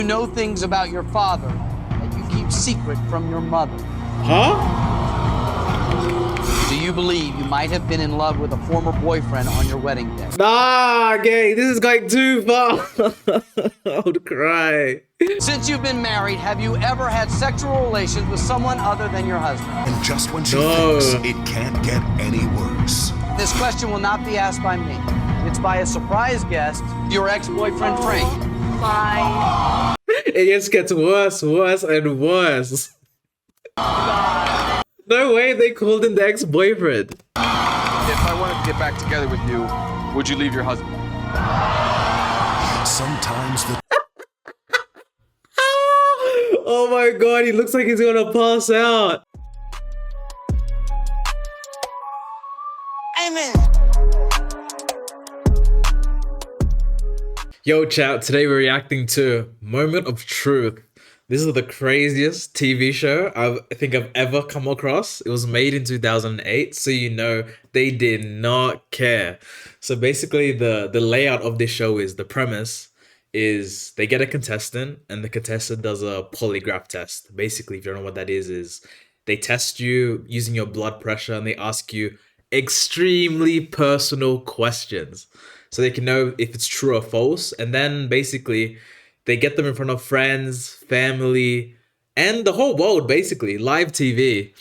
You know things about your father that you keep secret from your mother. Huh? Do you believe you might have been in love with a former boyfriend on your wedding day? Nah, gang, this is going too far. I would cry. Since you've been married, have you ever had sexual relations with someone other than your husband? And just when she No. thinks it can't get any worse. This question will not be asked by me. It's by a surprise guest, your ex-boyfriend Frank. My It just gets worse, worse, and worse. No way they called him the ex-boyfriend. If I wanted to get back together with you, would you leave your husband? Sometimes the Oh my god, he looks like he's gonna pass out. Amen. Yo, chat, today we're reacting to Moment of Truth. This is the craziest TV show I think I've ever come across. It was made in 2008, so you know they did not care. So basically the layout of this show is, the premise is they get a contestant and the contestant does a polygraph test. Basically, if you don't know what that is they test you using your blood pressure and they ask you extremely personal questions so they can know if it's true or false. And then basically they get them in front of friends, family, and the whole world, basically, live TV.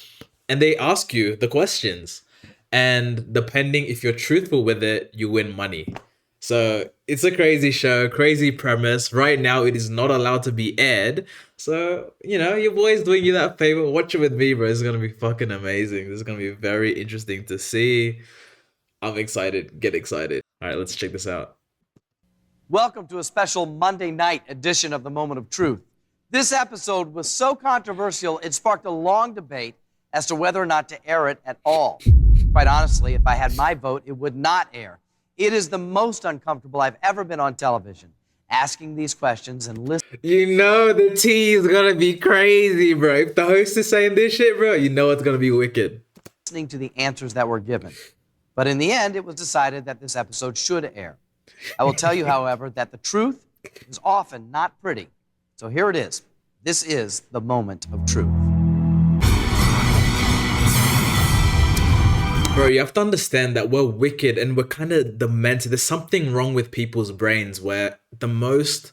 And they ask you the questions. And depending if you're truthful with it, you win money. So it's a crazy show, crazy premise. Right now, it is not allowed to be aired. So, you know, your boy's doing you that favor. Watch it with me, bro. It's going to be fucking amazing. This is going to be very interesting to see. I'm excited. Get excited. All right, let's check this out. Welcome to a special Monday night edition of The Moment of Truth. This episode was so controversial, it sparked a long debate as to whether or not to air it at all. Quite honestly, if I had my vote, it would not air. It is the most uncomfortable I've ever been on television, asking these questions and You know the tea is gonna be crazy, bro. If the host is saying this shit, bro, you know it's gonna be wicked. listening to the answers that were given. But in the end, it was decided that this episode should air. I will tell you, however, that the truth is often not pretty. So here it is. This is the moment of truth. Bro, you have to understand that we're wicked and we're kind of demented. There's something wrong with people's brains where the most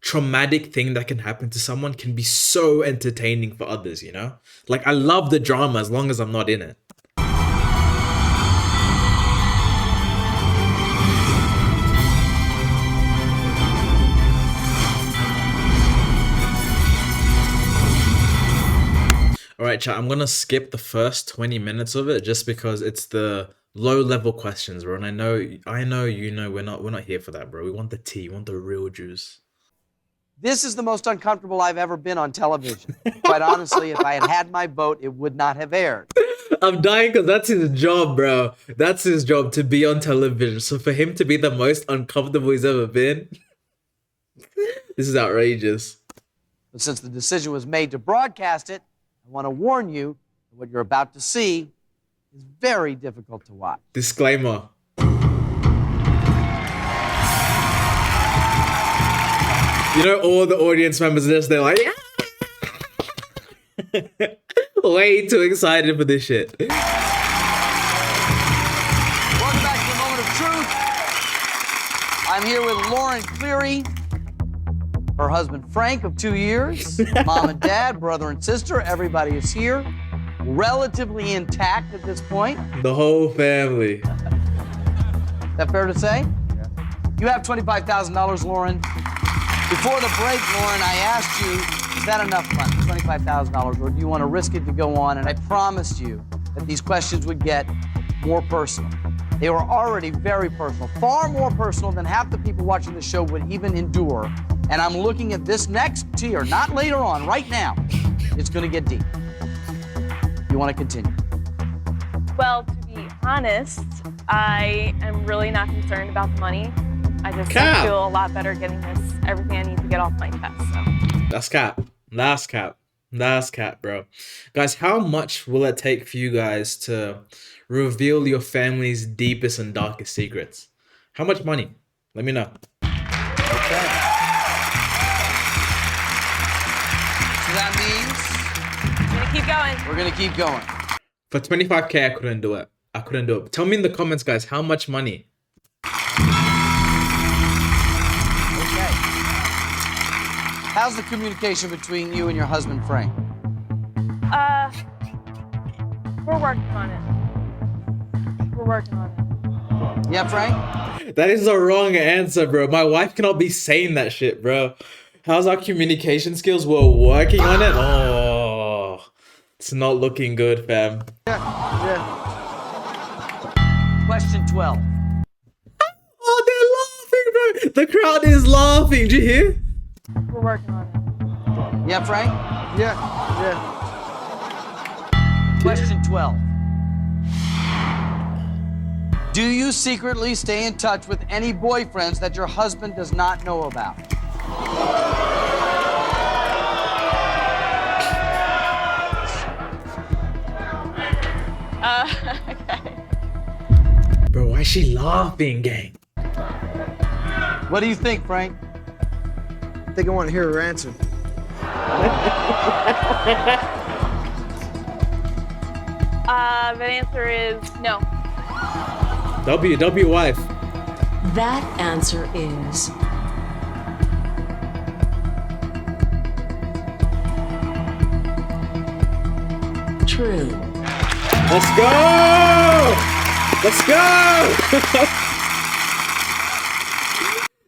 traumatic thing that can happen to someone can be so entertaining for others, you know? Like, I love the drama as long as I'm not in it. Alright, chat, I'm gonna skip the first 20 minutes of it just because it's the low-level questions, bro. And I know, you know, we're not here for that, bro. We want the tea, we want the real juice. This is the most uncomfortable I've ever been on television. Quite honestly, if I had had my vote, it would not have aired. I'm dying because that's his job, bro. That's his job, to be on television. So for him to be the most uncomfortable he's ever been, this is outrageous. But since the decision was made to broadcast it, I want to warn you that what you're about to see is very difficult to watch. Disclaimer. You know, all the audience members just, they're like, way too excited for this shit. Welcome back to the Moment of Truth. I'm here with Lauren Cleary, her husband Frank of 2 years, mom and dad, brother and sister. Everybody is here, relatively intact at this point. The whole family. Is that fair to say? Yeah. You have $25,000, Lauren. Before the break, Lauren, I asked you, is that enough money, $25,000, or do you want to risk it to go on? And I promised you that these questions would get more personal. They were already very personal, far more personal than half the people watching the show would even endure. And I'm looking at this next tier, not later on, right now. It's going to get deep. You want to continue? Well, to be honest, I am really not concerned about the money. I just feel a lot better getting everything I need to get off my chest. So. That's cap. That's cap. That's cap, bro. Guys, how much will it take for you guys to reveal your family's deepest and darkest secrets? How much money? Let me know. Okay. keep going. We're gonna keep going. For 25K, I couldn't do it. I couldn't do it. Tell me in the comments, guys, how much money? Okay. How's the communication between you and your husband, Frank? We're working on it. We're working on it. Yeah, Frank? That is the wrong answer, bro. My wife cannot be saying that shit, bro. How's our communication skills? We're working on it. Oh, it's not looking good, fam. Question 12. Oh, they're laughing, bro. The crowd is laughing. Did you hear? We're working on it. Yeah, Frank? Yeah. Question 12. Do you secretly stay in touch with any boyfriends that your husband does not know about? Okay. Bro, why is she laughing, gang? What do you think, Frank? I think I want to hear her answer. The answer is no. W wife. That answer is true. Let's go! Let's go!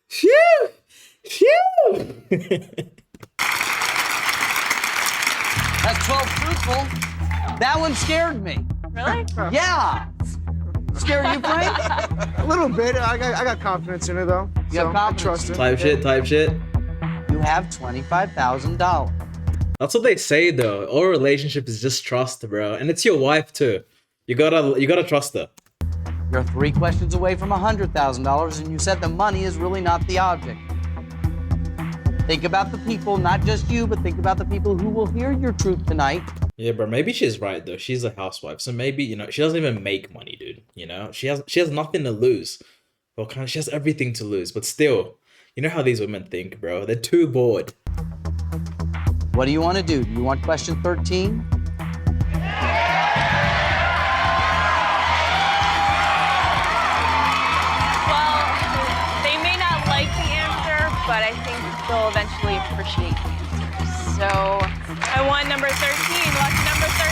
Phew! Phew! That's 12 truthful. That one scared me. Really? Yeah. Scare you, Frank? A little bit. I got confidence in her though. You have So, confidence. I trust her. Type shit. You have $25,000. That's what they say though. All relationship is just trust, bro. And it's your wife too. You gotta trust her. You're 3 questions away from $100,000, and you said the money is really not the object. Think about the people, not just you, but think about the people who will hear your truth tonight. Yeah, bro, maybe she's right though. She's a housewife. So maybe, she doesn't even make money, dude. She has nothing to lose. Well, she has everything to lose, but still, you know how these women think, bro. They're too bored. What do you want to do? Do you want question 13? Well, they may not like the answer, but I think they'll eventually appreciate the answer. So I want number 13. Lucky number 13.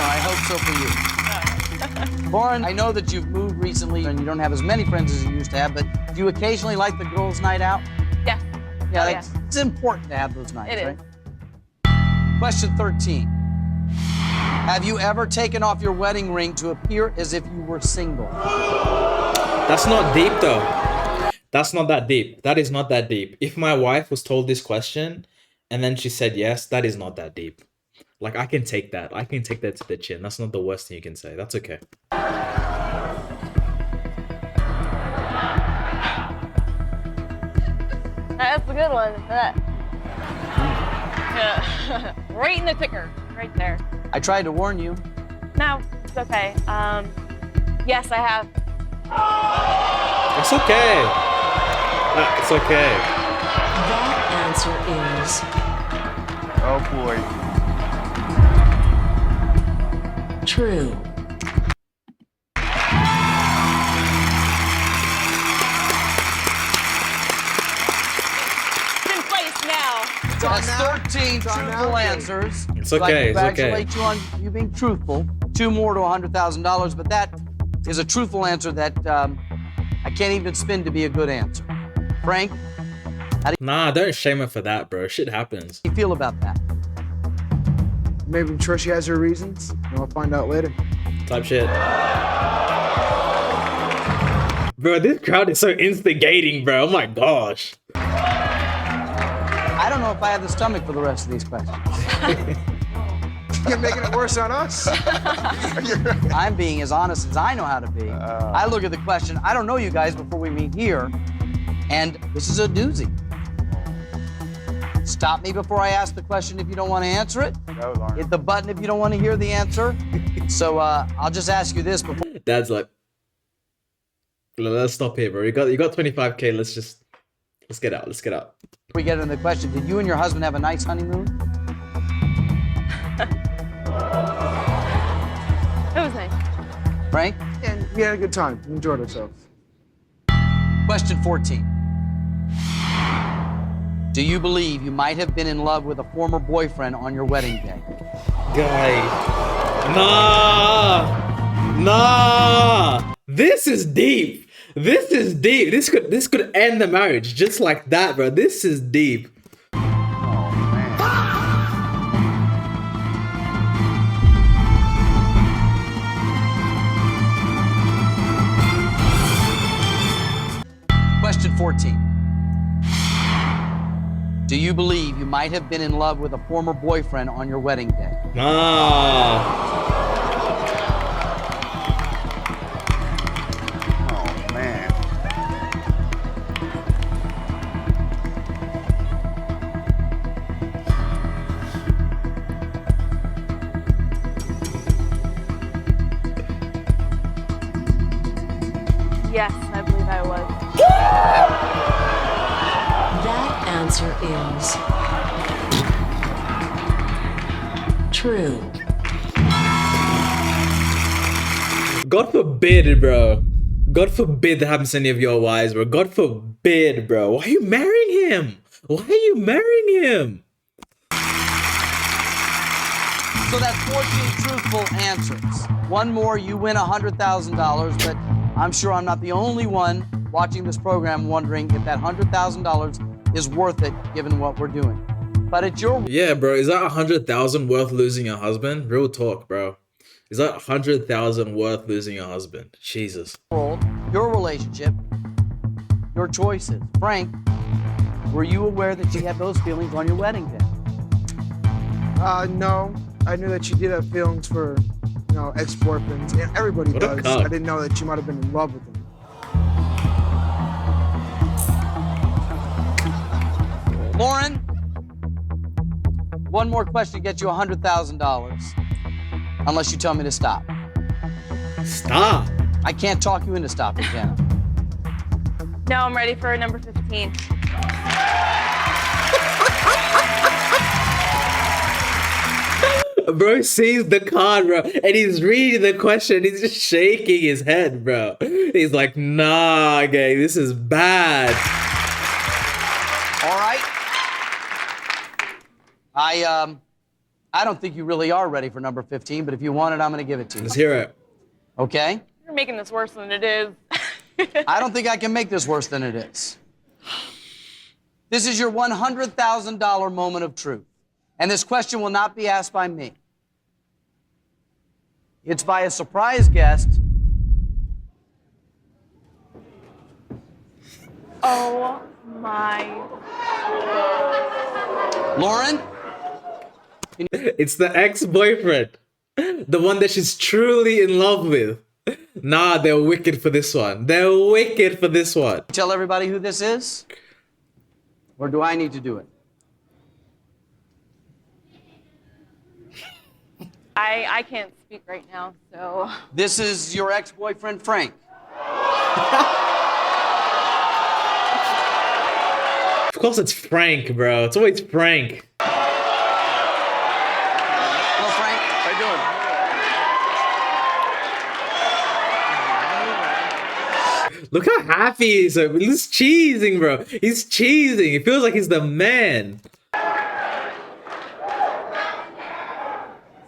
I hope so for you. Lauren, I know that you've moved recently and you don't have as many friends as you used to have, but do you occasionally like the girls' night out? Yes. Yeah, Oh, it's important to have those nights, It is. right? Question 13. Have you ever taken off your wedding ring to appear as if you were single? That's not deep though. That's not that deep. That is not that deep. If my wife was told this question and then she said yes, that is not that deep. Like, I can take that. I can take that to the chin. That's not the worst thing you can say. That's okay. That's a good one. That. Yeah. Right in the ticker. Right there. I tried to warn you. No, it's okay. Yes, I have. It's okay. It's okay. That answer is Oh boy. true. It's in place now. That's now. 13 It's on truthful now. answers. It's So I okay. It's okay. congratulate you on you being truthful. 2 more to $100,000, but that is a truthful answer that I can't even spin to be a good answer. Frank, Nah, don't shame her for that, bro. Shit happens. how do you feel about that? Maybe I'm sure she has her reasons. And we'll find out later. Type shit. Bro, this crowd is so instigating, bro. Oh my gosh. I don't know if I have the stomach for the rest of these questions. You're making it worse on us. I'm being as honest as I know how to be. I look at the question. I don't know you guys before we meet here, and this is a doozy. Stop me before I ask the question if you don't want to answer it. No, Lauren. Hit the button if you don't want to hear the answer. So I'll just ask you this before Dad's like, let's stop here, bro. You got 25K. Let's get out. Let's get out. we get into the question. Did you and your husband have a nice honeymoon? It was nice. Frank? And we had a good time. We enjoyed ourselves. Question 14. Do you believe you might have been in love with a former boyfriend on your wedding day? Guy. Nah. This is deep. This is deep. This could end the marriage just like that, bro. This is deep. Question 14. Do you believe you might have been in love with a former boyfriend on your wedding day? Nah. Oh, man. Yes, I believe I was. That answer is true. God forbid, bro. God forbid that happens to any of your wives, bro. God forbid, bro. Why are you marrying him? Why are you marrying him? So that's 14 truthful answers. One more, you win $100,000, but I'm sure I'm not the only one watching this program wondering if that $100,000 is worth it given what we're doing. But it's your Yeah, bro. Is that 100,000 worth losing your husband? Real talk, bro. Is that 100,000 worth losing your husband? Jesus. world, your relationship, your choices. Frank, were you aware that she had those feelings on your wedding day? No. I knew that she did have feelings for, ex-boyfriends. And everybody What a does. cunt. I didn't know that she might have been in love with him. Lauren, one more question gets you $100,000. Unless you tell me to stop. Stop. I can't talk you into stopping, can I? No, I'm ready for number 15. Bro sees the card, bro, and he's reading the question. He's just shaking his head, bro. He's like, nah, okay, this is bad. All right. I don't think you really are ready for number 15, but if you want it, I'm going to give it to you. Let's hear it. Okay? You're making this worse than it is. I don't think I can make this worse than it is. This is your $100,000 moment of truth. And this question will not be asked by me. It's by a surprise guest. Oh my. Lauren? It's the ex-boyfriend. The one that she's truly in love with. Nah, they're wicked for this one. They're wicked for this one. Tell everybody who this is? Or do I need to do it? I can't speak right now, so. This is your ex-boyfriend, Frank. Of course it's Frank, bro. It's always Frank. Hello, Frank. How you doing? Look how happy he is. He's cheesing, bro. He's cheesing. It feels like he's the man.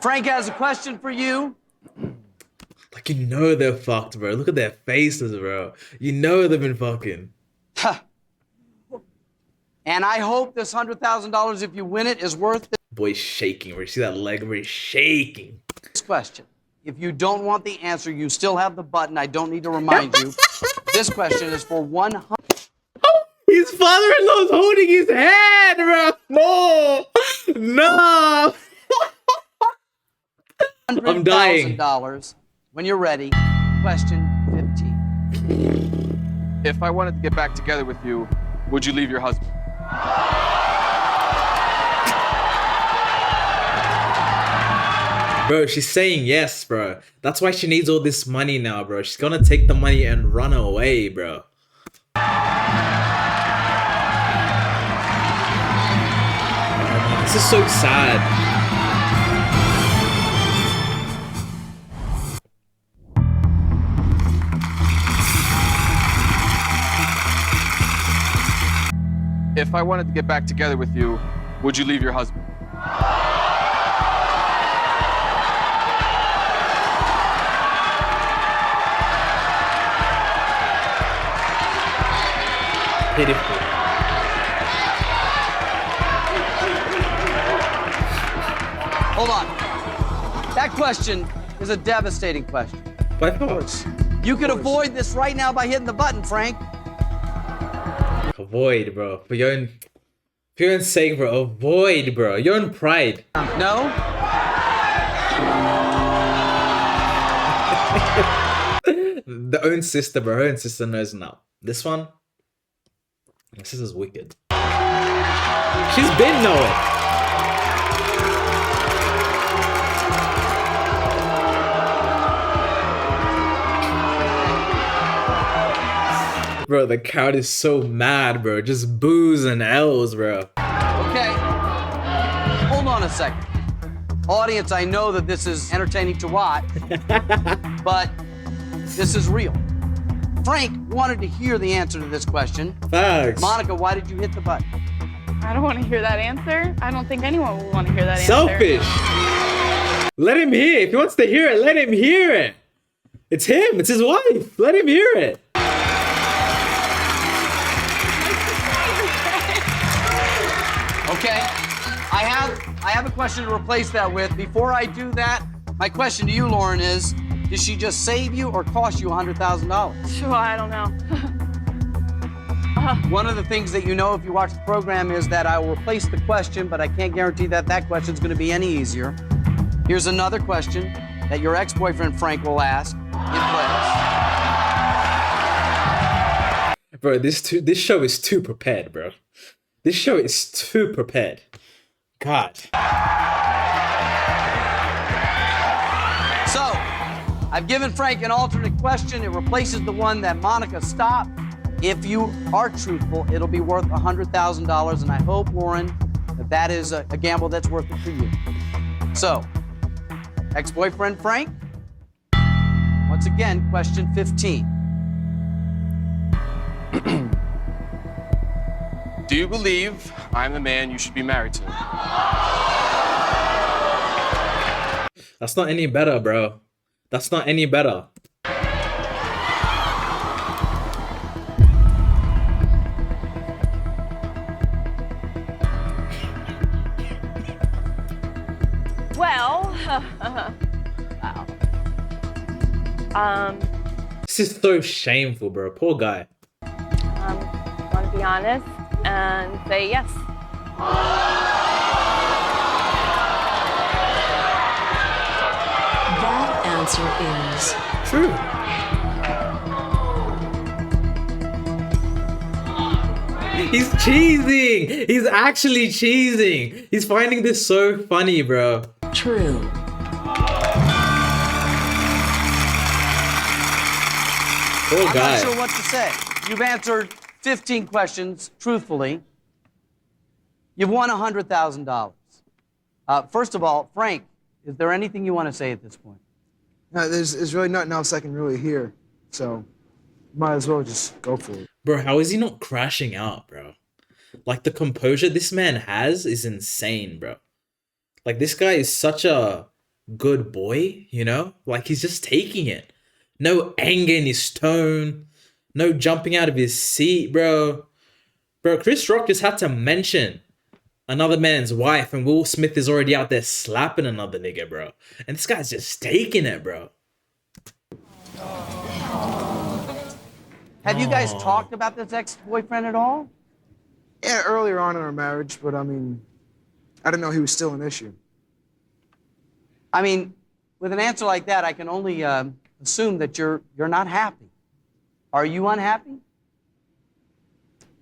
Frank has a question for you. Like, you know they're fucked, bro. Look at their faces, bro. You know they've been fucking. And I hope this $100,000, if you win it, is worth Boy's shaking, bro. You see that leg, bro? He's shaking. this question. If you don't want the answer, you still have the button. I don't need to remind you. This question is for 100. His father-in-law's holding his hand, bro. No. No. I'm dying. $100,000. When you're ready, question 15. If I wanted to get back together with you, would you leave your husband? Bro, she's saying yes, bro. That's why she needs all this money now, bro. She's gonna take the money and run away, bro. This is so sad. If I wanted to get back together with you, would you leave your husband? Pitiful. Hold on. That question is a devastating question. But of course. You could avoid this right now by hitting the button, Frank. Avoid, bro. For your own sake, bro. Avoid, bro. Your own pride. No? The own sister, bro. Her own sister knows now. This one, my sister's wicked. She's been knowing. Bro, the crowd is so mad, bro. Just boos and L's, bro. Okay. Hold on a second. Audience, I know that this is entertaining to watch, but this is real. Frank wanted to hear the answer to this question. Facts. Monica, why did you hit the button? I don't want to hear that answer. I don't think anyone will want to hear that answer. Selfish. Let him hear. If he wants to hear it, let him hear it. It's him. It's his wife. Let him hear it. Okay. I have a question to replace that with. Before I do that, my question to you, Lauren, is did she just save you or cost you $100,000? Sure, I don't know. One of the things that you know if you watch the program is that I will replace the question, but I can't guarantee that that question is going to be any easier. Here's another question that your ex-boyfriend Frank will ask in place. Bro, this show is too prepared, bro. This show is too prepared. God. So, I've given Frank an alternate question. It replaces the one that Monica stopped. If you are truthful, it'll be worth $100,000, and I hope, Lauren, that that is a gamble that's worth it for you. So, ex-boyfriend Frank, once again, question 15. Do you believe I'm the man you should be married to? That's not any better, bro. That's not any better. Well, wow. This is so shameful, bro. Poor guy. Want to be honest and say yes. That answer is True. He's cheesing. He's actually cheesing. He's finding this so funny, bro. true. Poor I'm guy. not sure what to say. You've answered 15 questions truthfully. You've won $100,000. First of all, Frank, is there anything you want to say at this point? No, there's really nothing else I can really hear, so might as well just go for it. Bro, how is he not crashing out, bro? Like, the composure this man has is insane, bro. Like, this guy is such a good boy, you know? Like, he's just taking it. No anger in his tone. No jumping out of his seat, bro. Bro, Chris Rock just had to mention another man's wife, and Will Smith is already out there slapping another nigga, bro. And this guy's just taking it, bro. Have you guys talked about this ex-boyfriend at all? Yeah, earlier on in our marriage, but I mean, I didn't know he was still an issue. I mean, with an answer like that, I can only assume that you're not happy. Are you unhappy?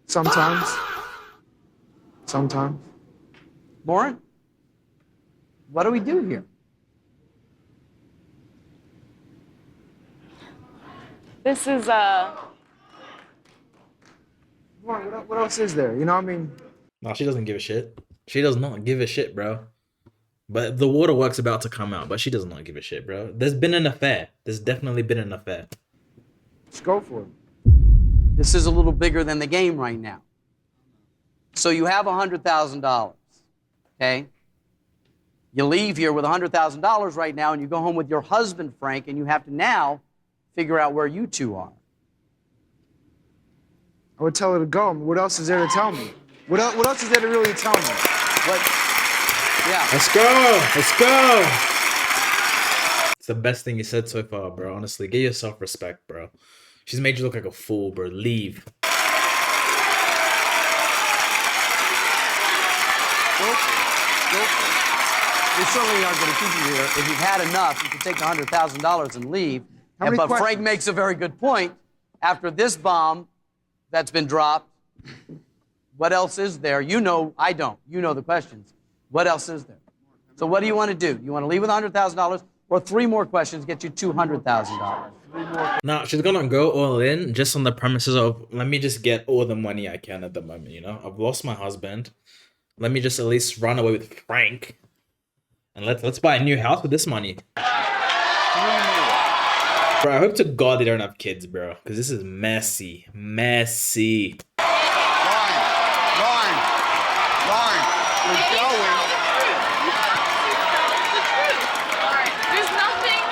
Sometimes. Sometimes. Lauren, what do we do here? This is What else is there? You know, I mean, No, she doesn't give a shit. She does not give a shit, bro. But the waterwork's about to come out, but she does not give a shit, bro. There's been an affair. There's definitely been an affair. just go for it. This is a little bigger than the game right now. So you have $100,000, okay? You leave here with $100,000 right now, and you go home with your husband, Frank, and you have to now figure out where you two are. I would tell her to go. I mean, what else is there to tell me? What else is there to really tell me? What? Yeah. Let's go. Let's go. It's the best thing you said so far, bro. Honestly, get yourself respect, bro. She's made you look like a fool, bro. Leave. Go for it. Go for it. We certainly aren't going to keep you here. If you've had enough, you can take the $100,000 and leave. How many But Frank questions? makes a very good point. After this bomb that's been dropped, what else is there? You know, I don't. You know the questions. What else is there? So what do you want to do? You want to leave with $100,000 or 3 more questions get you $200,000? Nah, she's gonna go all in just on the premises of let me just get all the money I can at the moment, you know? I've lost my husband. Let me just at least run away with Frank. And let's buy a new house with this money. Bro, I hope to God they don't have kids, bro. Because this is messy. Messy. Lauren, we're going. There's nothing.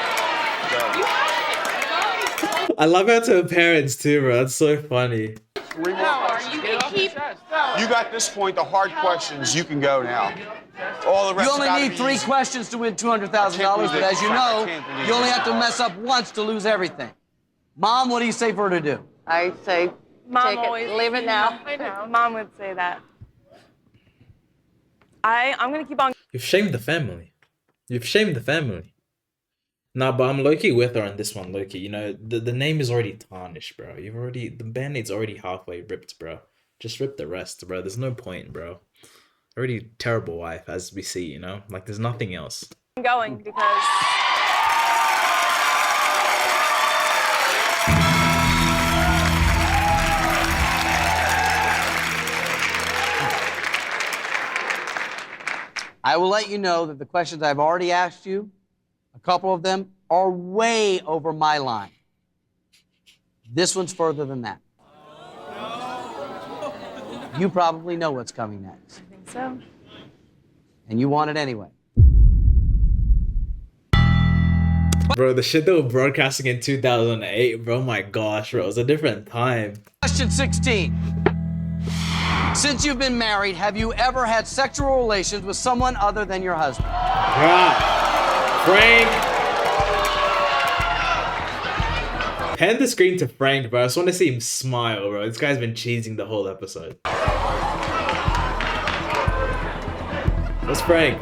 You have I love her to her parents too, bro. That's so funny. 3 more questions. You can keep. You got this point, the hard questions. You can go now. All the rest You only gotta need be 3 easy. questions to win $200,000, but as you know, you only have to mess up once to lose everything. Mom, what do you say for her to do? I say, Mom take always. it, leave it now. I know. Mom would say that. I'm gonna keep on. You've shamed the family. You've shamed the family. Nah, but I'm low-key with her on this one, low-key. You know, the name is already tarnished, bro. The band-aid's already halfway ripped, bro. Just rip the rest, bro. There's no point, bro. Already terrible wife, as we see, you know? Like, there's nothing else. Going because I will let you know that the questions I've already asked you, a couple of them, are way over my line. This one's further than that. You probably know what's coming next, I think so. and you want it anyway. Bro, the shit they were broadcasting in 2008, bro, my gosh, bro, it was a different time. Question 16. Since you've been married, have you ever had sexual relations with someone other than your husband? Right. Frank. Hand the screen to Frank, bro. I just want to see him smile, bro. This guy's been cheesing the whole episode. What's Frank?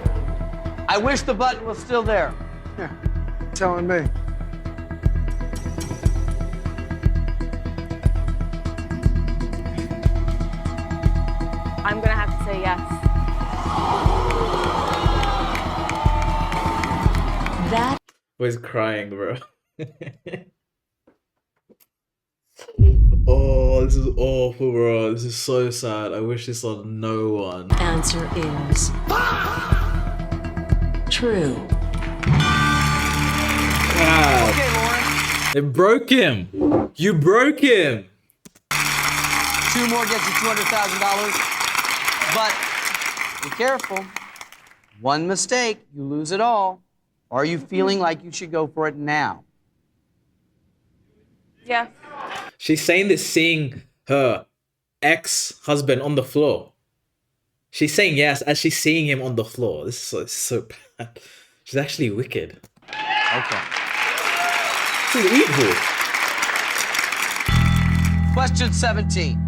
I wish the button was still there. Yeah, telling me. I'm gonna have to say yes. That Oh, he's crying, bro. Oh, this is awful, bro. This is so sad. I wish this on no one. answer is true. God. Okay, Lauren. They broke him. You broke him. 2 more gets you $200,000. But be careful. One mistake, you lose it all. Are you feeling like you should go for it now? Yeah. She's saying this seeing her ex-husband on the floor. She's saying yes as she's seeing him on the floor. This is so bad. She's actually wicked. Okay. This is evil. Question 17.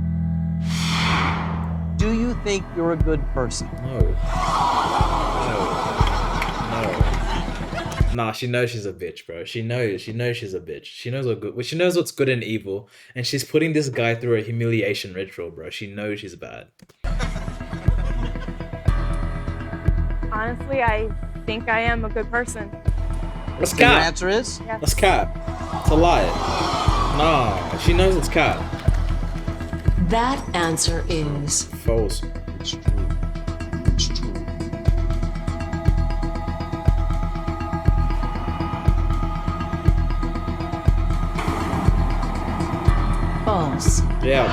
Do you think you're a good person? No. Nah, she knows she's a bitch, bro. She knows she's a bitch. She knows she knows what's good and evil, and she's putting this guy through a humiliation ritual, bro. She knows she's bad. Honestly, I think I am a good person. That's So your cap. answer is? Yeah. That's cap. It's a lie. Nah, she knows it's cap. That answer is False. It's true. It's true. false. Yeah.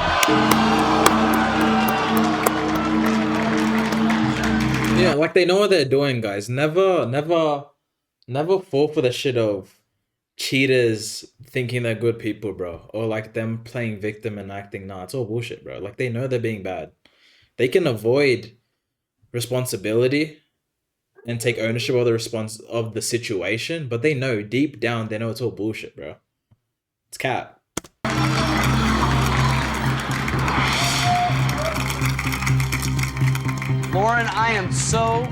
Yeah, like they know what they're doing, guys. Never fall for the shit of cheaters thinking they're good people, bro. Or like them playing victim and acting. Nah, it's all bullshit, bro. Like they know they're being bad. They can avoid responsibility and take ownership of the response of the situation, but they know deep down they know it's all bullshit, bro. It's cap. Lauren, I am so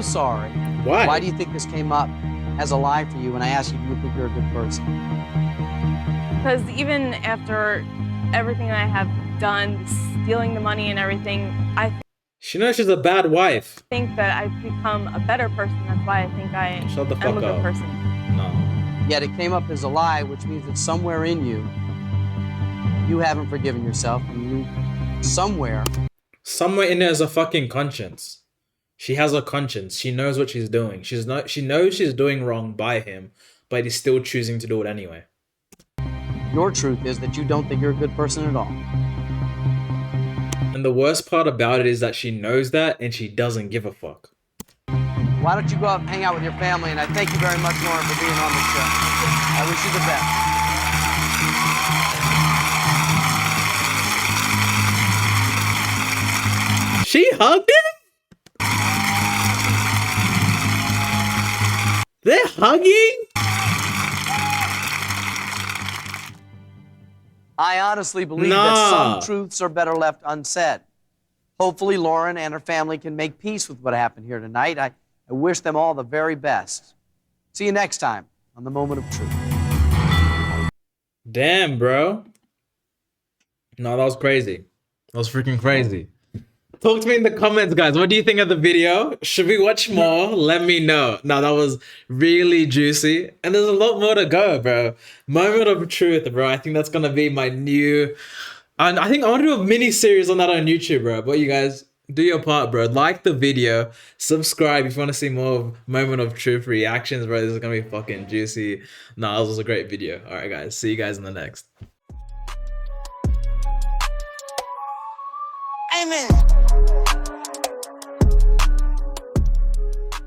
sorry. Why? Why do you think this came up as a lie for you when I asked you, do you think you're a good person? Because even after everything that I have done, stealing the money and everything, I She knows she's a bad wife. think that I've become a better person. That's why I think I Shut the am fuck a good up. person. No. Yet it came up as a lie, which means that somewhere in you, you haven't forgiven yourself, and you, somewhere Somewhere in there is a fucking conscience. She has a conscience. She knows what she's doing. She knows she's doing wrong by him, but he's still choosing to do it anyway. your truth is that you don't think you're a good person at all. And the worst part about it is that she knows that and she doesn't give a fuck. Why don't you go out and hang out with your family? And I thank you very much, Lauren, for being on the show. I wish you the best. She hugged him? They're hugging? I honestly believe that Nah. some truths are better left unsaid. Hopefully, Lauren and her family can make peace with what happened here tonight. I wish them all the very best. See you next time on The Moment of Truth. Damn, bro. No, that was crazy. That was freaking crazy. Talk to me in the comments, guys. What do you think of the video? Should we watch more? Let me know. No, that was really juicy. And there's a lot more to go, bro. Moment of truth, bro. I think that's going to be my new... And I think I want to do a mini series on that on YouTube, bro. But you guys, do your part, bro. Like the video. Subscribe if you want to see more of Moment of Truth reactions, bro. This is going to be fucking juicy. No, this was a great video. All right, guys. See you guys in the next. Amen.